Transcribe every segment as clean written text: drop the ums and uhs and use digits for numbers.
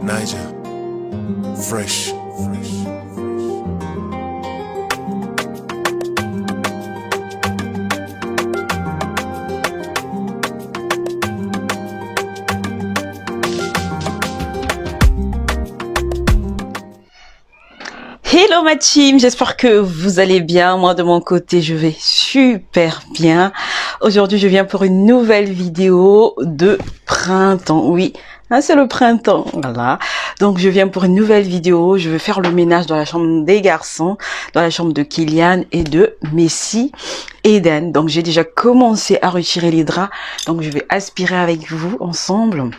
Niger, fresh. Hello ma team, j'espère que vous allez bien. Moi de mon côté je vais super bien. Aujourd'hui je viens pour une nouvelle vidéo de printemps. Oui, c'est le printemps, voilà. Donc je viens pour une nouvelle vidéo. Je vais faire le ménage dans la chambre des garçons, dans la chambre de Kylian et de Messi Eden. Donc j'ai déjà commencé à retirer les draps. Donc je vais aspirer avec vous ensemble.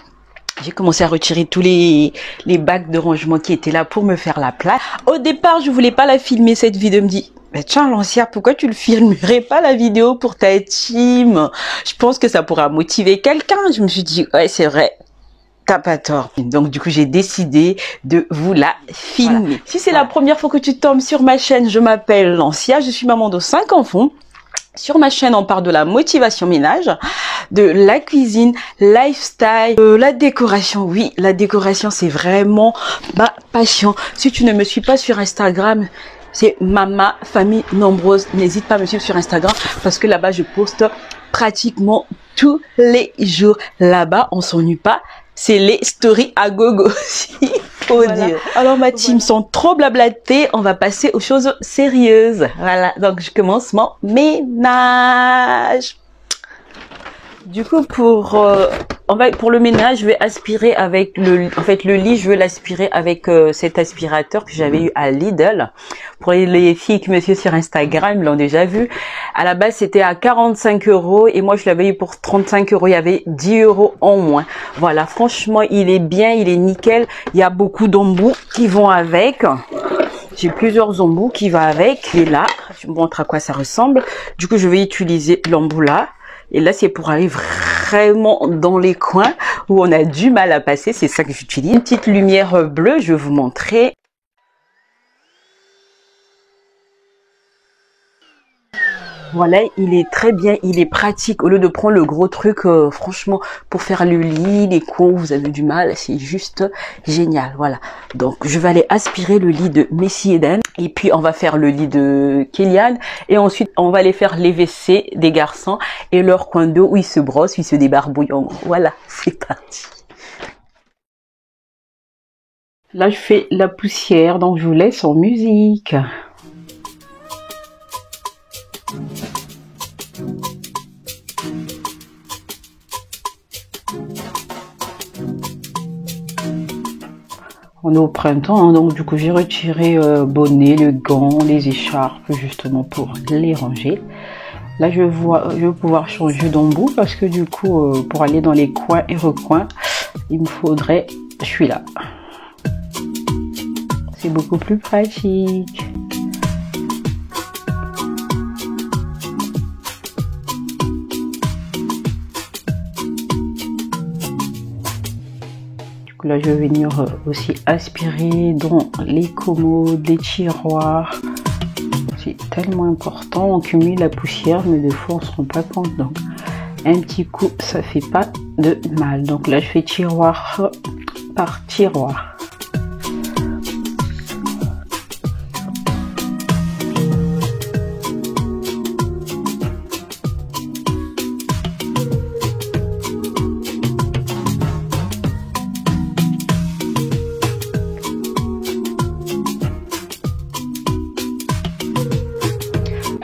J'ai commencé à retirer tous les bacs de rangement qui étaient là pour me faire la place. Au départ, je voulais pas la filmer cette vidéo. Me dit, mais tiens, Lancia, pourquoi tu le filmerais pas la vidéo pour ta team? Je pense que ça pourra motiver quelqu'un. Je me suis dit, ouais, c'est vrai. T'as pas tort. Donc, du coup, j'ai décidé de vous la filmer. Voilà. Si c'est la première fois que tu tombes sur ma chaîne, je m'appelle Lancia. Je suis maman de 5 enfants. Sur ma chaîne, on parle de la motivation ménage, de la cuisine, lifestyle, la décoration. Oui, la décoration, c'est vraiment ma passion. Si tu ne me suis pas sur Instagram, c'est Mama Famille Nombreuse. N'hésite pas à me suivre sur Instagram parce que là-bas, je poste pratiquement tous les jours. Là-bas, on s'ennuie pas. C'est les stories à gogo aussi, faut dire. Alors ma team sont trop blablatés, on va passer aux choses sérieuses. Voilà, donc je commence mon ménage. Du coup, pour le ménage, je vais aspirer avec le lit, je vais l'aspirer avec cet aspirateur que j'avais eu à Lidl. Pour les filles qui me suivent sur Instagram, l'ont déjà vu. À la base, c'était à 45 € et moi, je l'avais eu pour 35 €. Il y avait 10 € en moins. Voilà, franchement, il est bien, il est nickel. Il y a beaucoup d'embouts qui vont avec. J'ai plusieurs embouts qui vont avec. Et là, je vous montre à quoi ça ressemble. Du coup, je vais utiliser l'embout là. Et là, c'est pour aller vraiment dans les coins où on a du mal à passer. C'est ça que j'utilise. Une petite lumière bleue, je vais vous montrer. Voilà, il est très bien, il est pratique. Au lieu de prendre le gros truc, franchement, pour faire le lit, les coins où vous avez du mal, c'est juste génial. Voilà. Donc, je vais aller aspirer le lit de Messi Eden. Et puis, on va faire le lit de Kylian. Et ensuite, on va aller faire les WC des garçons et leur coin d'eau où ils se brossent, où ils se débarbouillent. Voilà, c'est parti. Là, je fais la poussière, donc je vous laisse en musique. On est au printemps, hein, donc du coup j'ai retiré bonnet, le gant, les écharpes justement pour les ranger. Là je vais pouvoir changer d'embout parce que du coup pour aller dans les coins et recoins, il me faudrait celui-là. C'est beaucoup plus pratique. Là, je vais venir aussi aspirer dans les commodes, les tiroirs. C'est tellement important. On cumule la poussière, mais des fois, on se rend pas compte. Donc, un petit coup, ça fait pas de mal. Donc là, je fais tiroir par tiroir.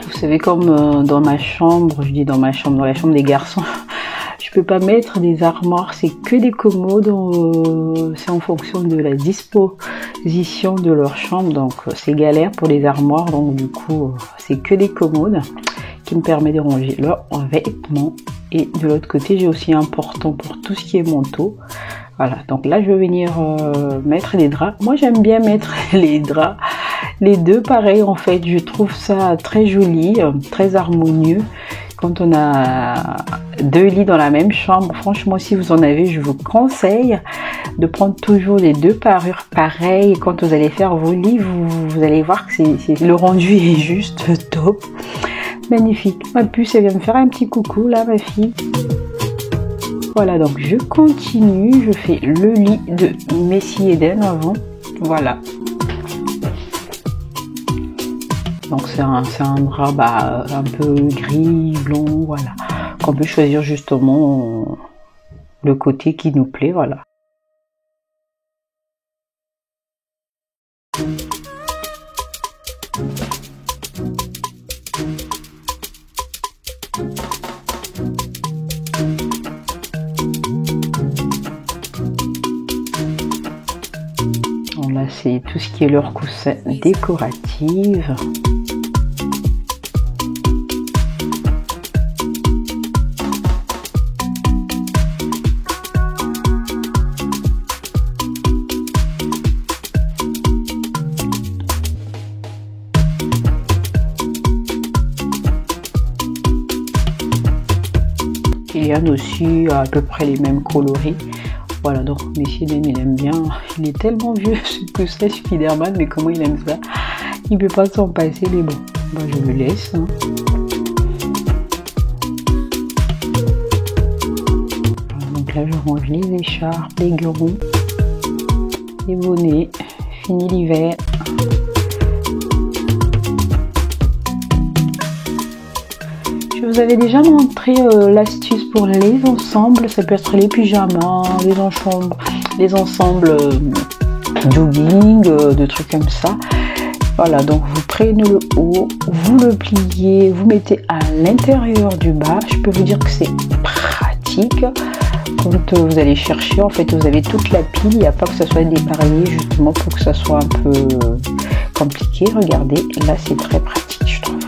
Vous savez, comme dans ma chambre, je dis dans ma chambre, dans la chambre des garçons, je peux pas mettre des armoires, c'est que des commodes, c'est en fonction de la disposition de leur chambre, donc c'est galère pour les armoires, donc du coup c'est que des commodes qui me permettent de ranger leurs vêtements. Et de l'autre côté, j'ai aussi un portant pour tout ce qui est manteau. Voilà, donc là je vais venir mettre les draps. Moi j'aime bien mettre les draps, les deux pareil en fait, je trouve ça très joli, très harmonieux. Quand on a deux lits dans la même chambre, franchement si vous en avez, je vous conseille de prendre toujours les deux parures pareilles. Quand vous allez faire vos lits, vous allez voir que le rendu est juste top. Magnifique. Ma puce, elle vient me faire un petit coucou là, ma fille. Voilà, donc je continue, je fais le lit de Messi Eden avant. Voilà. Donc c'est un drap un peu gris, blond, voilà. Qu'on peut choisir justement le côté qui nous plaît, voilà. Là, c'est tout ce qui est leur coussin décorative. Il y en a aussi à peu près les mêmes coloris. Voilà, donc Messi Eden, il aime bien. Il est tellement vieux ce coussin Spider-Man, mais comment il aime ça. Il peut pas s'en passer, mais bon, bah, je le laisse. Hein. Donc là, je range les écharpes, les gants, les bonnets. Fini l'hiver. Je vous avais déjà montré l'astuce pour les ensembles. Ça peut être les pyjamas, les ensembles jogging, de trucs comme ça. Voilà, donc vous prenez le haut, vous le pliez, vous mettez à l'intérieur du bas. Je peux vous dire que c'est pratique. Quand vous allez chercher, en fait, vous avez toute la pile. Il n'y a pas que ça soit dépareillé, justement, pour que ça soit un peu compliqué. Regardez, là, c'est très pratique, je trouve.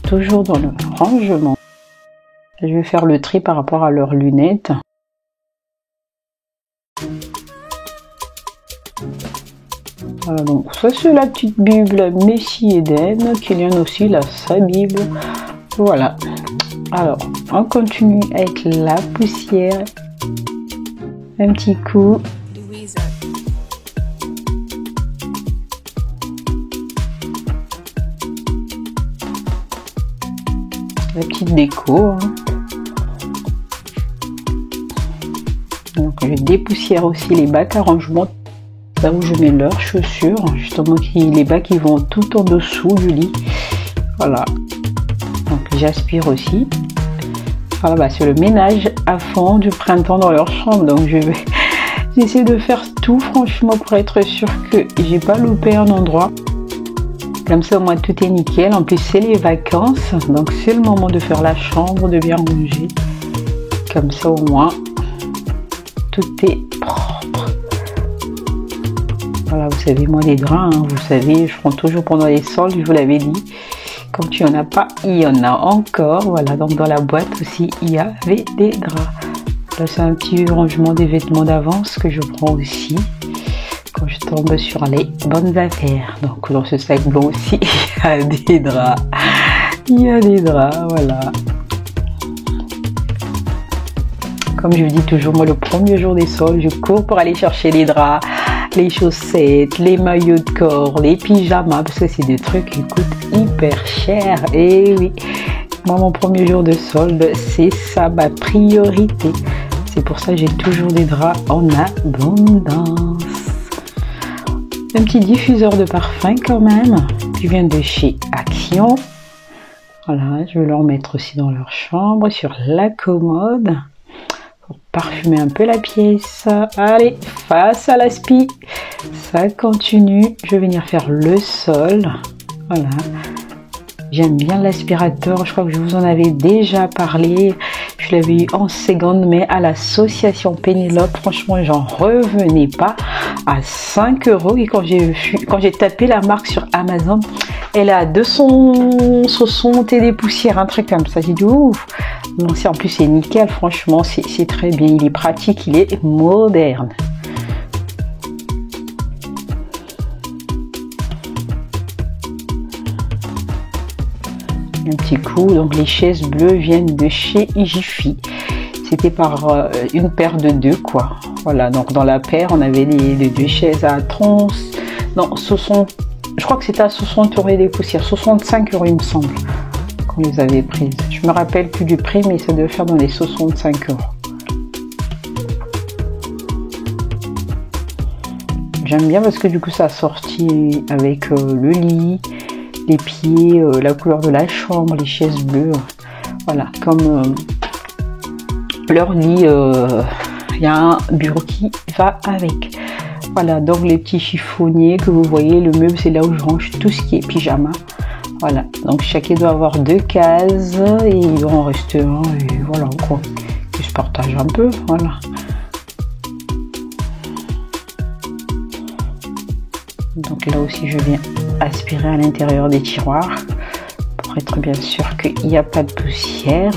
Toujours dans le rangement. Je vais faire le tri par rapport à leurs lunettes. Voilà, donc ça c'est la petite Bible Messi Eden. Kylian aussi il a sa Bible. Voilà. Alors, on continue avec la poussière. Un petit coup. La petite déco. Hein. Donc je dépoussière aussi les bacs à rangement, là où je mets leurs chaussures, justement les bacs qui vont tout en dessous du lit. Voilà. Donc j'aspire aussi. Voilà, bah, c'est le ménage à fond du printemps dans leur chambre. Donc j'essaie de faire tout franchement pour être sûr que j'ai pas loupé un endroit. Comme ça au moins tout est nickel. En plus c'est les vacances, donc c'est le moment de faire la chambre, de bien ranger. Comme ça au moins tout est propre. Voilà, vous savez, moi les draps, hein, vous savez, je prends toujours pendant les soldes, je vous l'avais dit. Quand il n'y en a pas, il y en a encore. Voilà, donc dans la boîte aussi, il y avait des draps. Là c'est un petit rangement des vêtements d'avance que je prends aussi. Quand je tombe sur les bonnes affaires. Donc dans ce sac blanc aussi, il y a des draps. Il y a des draps, voilà. Comme je vous dis toujours, moi le premier jour des soldes, je cours pour aller chercher les draps, les chaussettes, les maillots de corps, les pyjamas, parce que c'est des trucs qui coûtent hyper cher. Et oui, moi mon premier jour de solde, c'est ça ma priorité. C'est pour ça que j'ai toujours des draps en abondance. Un petit diffuseur de parfum quand même, qui vient de chez Action. Voilà, je vais le remettre aussi dans leur chambre, sur la commode, pour parfumer un peu la pièce. Allez, face à l'aspi, ça continue. Je vais venir faire le sol. Voilà. J'aime bien l'aspirateur, je crois que je vous en avais déjà parlé. Je l'avais eu en seconde, mais à l'association Pénélope, franchement, j'en revenais pas. À 5 €. Et quand j'ai tapé la marque sur Amazon, elle a 260 et des poussières, un truc comme ça. J'ai dit ouf. Non, en plus c'est nickel, franchement, c'est très bien. Il est pratique, il est moderne. Un petit coup. Donc les chaises bleues viennent de chez Jiffy. C'était par une paire de deux, quoi. Voilà, donc dans la paire, on avait les deux chaises à 30, non, 60, je crois que c'était à 60 € des poussières, 65 € il me semble, qu'on les avait prises. Je me rappelle plus du prix, mais ça devait faire dans les 65 €. J'aime bien parce que du coup ça a sorti avec le lit, les pieds, la couleur de la chambre, les chaises bleues. Voilà, comme leur lit, il y a un bureau qui va avec. Voilà, donc les petits chiffonniers que vous voyez, le meuble c'est là où je range tout ce qui est pyjama. Voilà, donc chacun doit avoir 2 cases et il doit en rester un et voilà quoi, qui se partage un peu, voilà. Donc là aussi je viens aspirer à l'intérieur des tiroirs pour être bien sûr qu'il n'y a pas de poussière.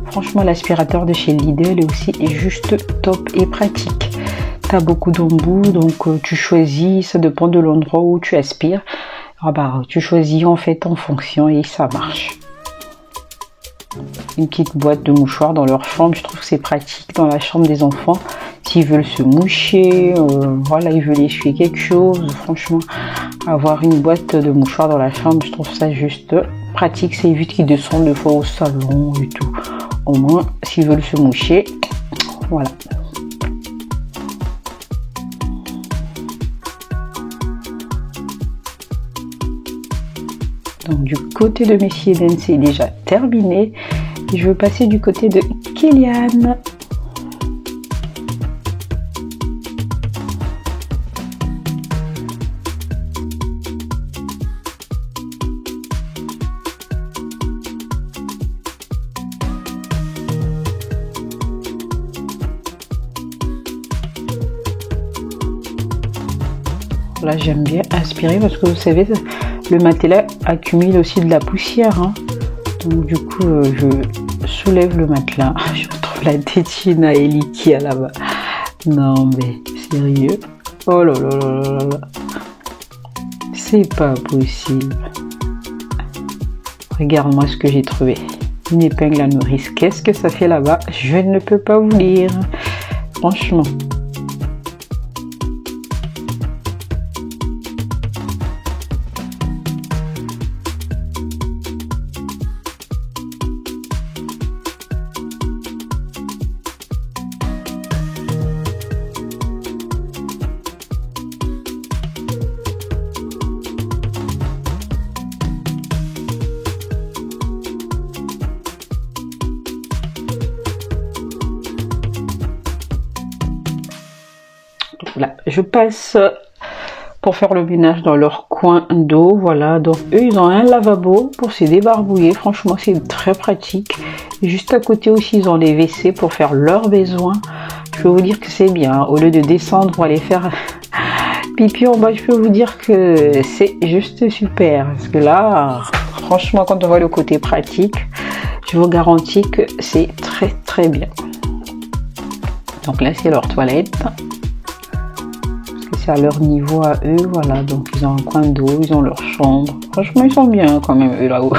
Franchement l'aspirateur de chez Lidl est aussi juste top et pratique. Tu as beaucoup d'embouts, donc tu choisis, ça dépend de l'endroit où tu aspires. Ah bah, tu choisis en fait en fonction et ça marche. Une petite boîte de mouchoirs dans leur chambre, je trouve que c'est pratique dans la chambre des enfants. S'ils veulent se moucher, voilà, ils veulent essuyer quelque chose, franchement, avoir une boîte de mouchoirs dans la chambre, je trouve ça juste pratique. Ça évite qu'ils descendent deux fois au salon et tout. Au moins, s'ils veulent se moucher, voilà. Donc du côté de Missy Eden, c'est déjà terminé. Et je veux passer du côté de Kylian. Là j'aime bien aspirer parce que vous savez le matelas accumule aussi de la poussière, hein. Donc du coup je soulève le matelas. Je retrouve la tétine à Eliki là-bas. Non mais sérieux, oh là là là là là, c'est pas possible. Regarde-moi ce que j'ai trouvé, une épingle à nourrice. Qu'est-ce que ça fait là-bas? Je ne peux pas vous dire, franchement. Là, je passe pour faire le ménage dans leur coin d'eau. Voilà, donc eux ils ont un lavabo pour se débarbouiller, franchement c'est très pratique. Et juste à côté aussi ils ont les WC pour faire leurs besoins. Je peux vous dire que c'est bien, au lieu de descendre pour aller faire pipi en bas, je peux vous dire que c'est juste super. Parce que là, franchement quand on voit le côté pratique, je vous garantis que c'est très très bien. Donc là c'est leur toilette. C'est à leur niveau à eux, voilà, donc ils ont un coin d'eau, ils ont leur chambre. Franchement, ils sont bien quand même, eux là-haut.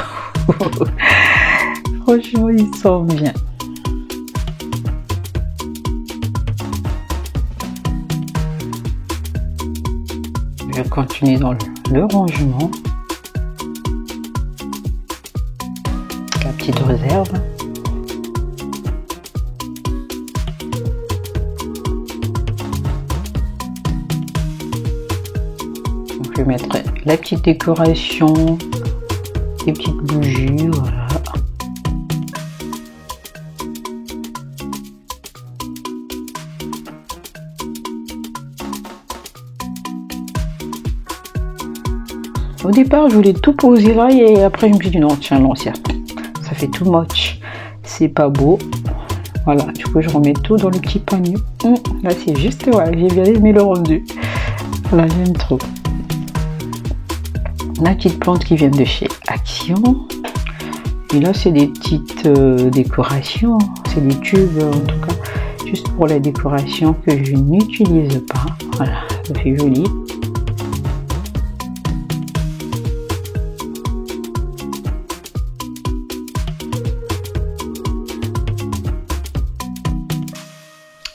Franchement, ils sont bien. Je continue dans le rangement. La petite réserve. Je vais mettre la petite décoration, les petites bougies, voilà. Au départ, je voulais tout poser là et après je me suis dit non, tiens, l'ancien, ça fait too much, c'est pas beau. Voilà, du coup je remets tout dans le petit panier. Là c'est juste, voilà, j'ai bien aimé le rendu. Voilà, j'aime trop. La petite plante qui vient de chez Action. Et là c'est des petites décorations, c'est des tubes en tout cas, juste pour la décoration que je n'utilise pas. Voilà, ça fait joli.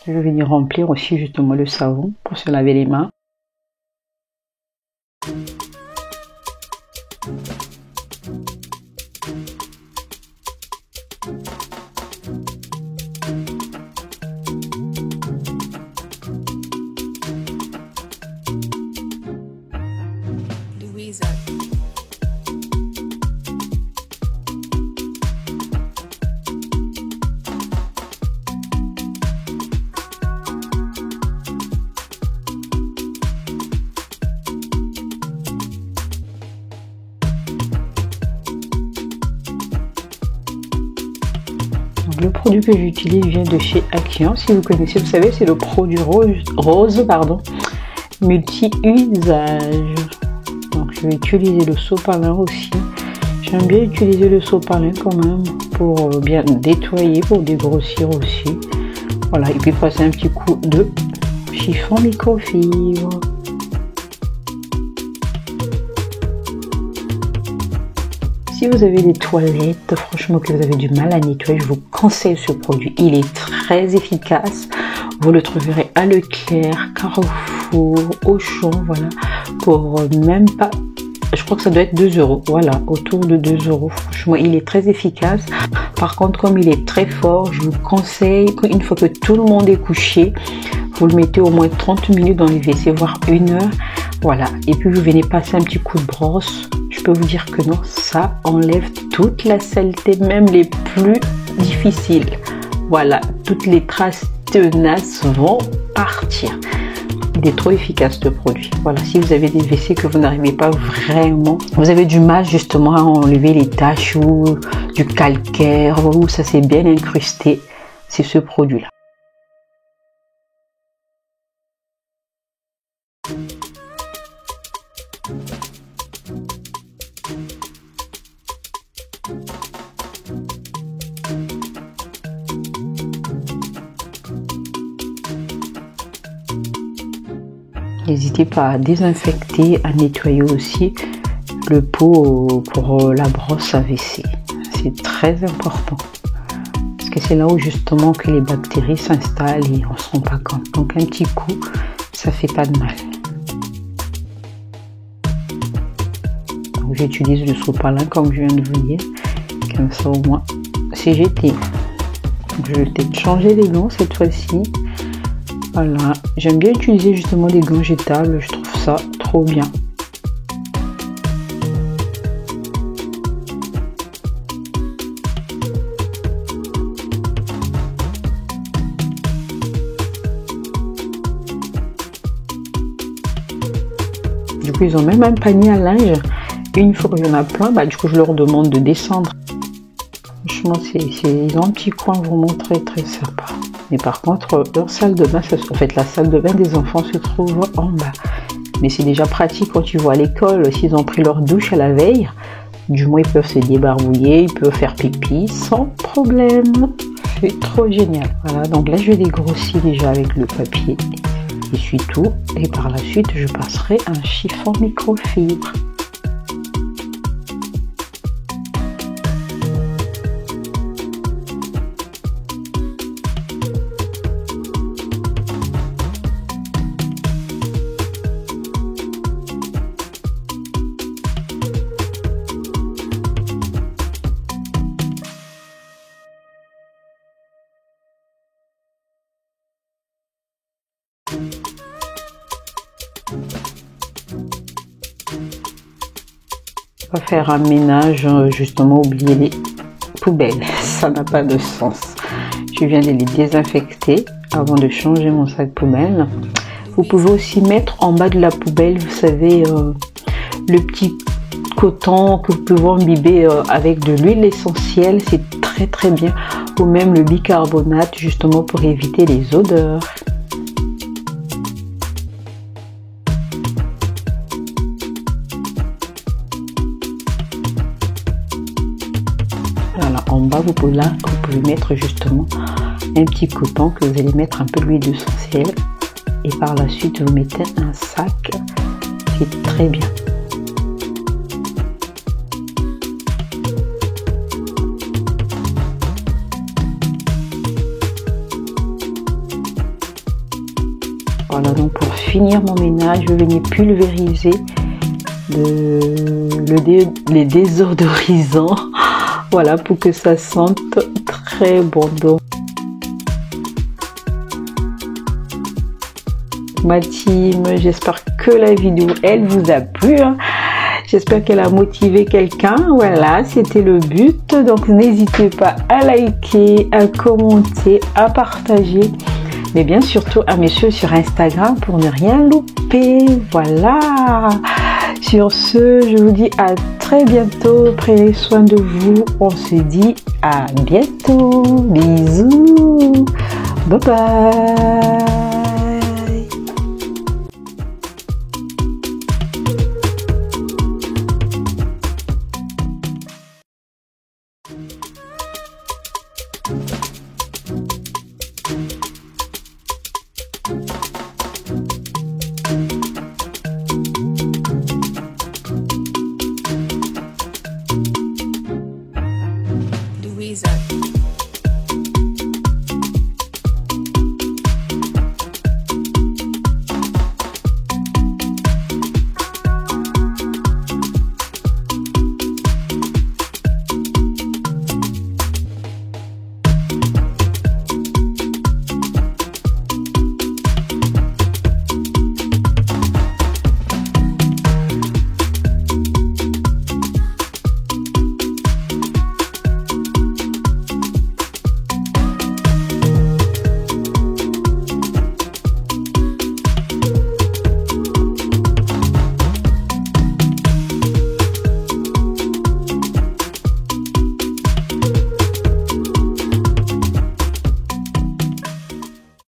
Je vais venir remplir aussi justement le savon pour se laver les mains. Le produit que j'utilise vient de chez Action. Si vous connaissez, vous savez, c'est le produit rose multi-usage. Donc je vais utiliser le sopalin aussi. J'aime bien utiliser le sopalin quand même pour bien nettoyer, pour dégrossir aussi. Voilà, et puis passer un petit coup de chiffon microfibre. Si vous avez des toilettes, franchement que vous avez du mal à nettoyer, je vous conseille ce produit. Il est très efficace. Vous le trouverez à Leclerc, Carrefour, Auchan, voilà. Pour même pas, je crois que ça doit être 2 €. Voilà, autour de 2 €. Franchement, il est très efficace. Par contre, comme il est très fort, je vous conseille qu'une fois que tout le monde est couché, vous le mettez au moins 30 minutes dans les WC, voire 1 heure. Voilà, et puis vous venez passer un petit coup de brosse. Je peux vous dire que non, ça enlève toute la saleté, même les plus difficiles. Voilà, toutes les traces tenaces vont partir. Il est trop efficace ce produit. Voilà, si vous avez des WC que vous n'arrivez pas vraiment, vous avez du mal justement à enlever les taches ou du calcaire, ou ça s'est bien incrusté, c'est ce produit-là. N'hésitez pas à désinfecter, à nettoyer aussi le pot pour la brosse à WC. C'est très important. Parce que c'est là où justement que les bactéries s'installent et on ne se rend pas compte. Donc un petit coup, ça fait pas de mal. Donc j'utilise le sopalin comme je viens de vous dire. Comme ça au moins, c'est jeté. Je vais peut-être changer les gants cette fois-ci. Voilà, j'aime bien utiliser justement des gants jetables, je trouve ça trop bien. Du coup, ils ont même un panier à linge. Une fois qu'il y en a plein, du coup, je leur demande de descendre. Franchement, ils ont un petit coin vraiment très sympa. Mais par contre, leur salle de bain, en fait, la salle de bain des enfants se trouve en bas. Mais c'est déjà pratique quand tu vois à l'école, s'ils ont pris leur douche à la veille, du moins ils peuvent se débarbouiller, ils peuvent faire pipi sans problème. C'est trop génial. Voilà, donc là je vais dégrossir déjà avec le papier essuie-tout et par la suite je passerai un chiffon microfibre. On va faire un ménage, justement oublier les poubelles, ça n'a pas de sens. Je viens de les désinfecter avant de changer mon sac poubelle. Vous pouvez aussi mettre en bas de la poubelle, vous savez, le petit coton que vous pouvez imbiber avec de l'huile essentielle, c'est très bien. Ou même le bicarbonate justement pour éviter les odeurs. Voilà, en bas vous pouvez mettre justement un petit coton que vous allez mettre un peu d'huile essentielle et par la suite vous mettez un sac, c'est très bien. Voilà, donc pour finir mon ménage, je vais venir pulvériser les désodorisants. Voilà, pour que ça sente très bon. Donc, ma team, j'espère que la vidéo, elle vous a plu. Hein. J'espère qu'elle a motivé quelqu'un. Voilà, c'était le but. Donc, n'hésitez pas à liker, à commenter, à partager. Mais bien surtout à me suivre sur Instagram pour ne rien louper. Voilà. Sur ce, je vous dis à très bientôt. Prenez soin de vous. On se dit à bientôt. Bisous. Bye bye.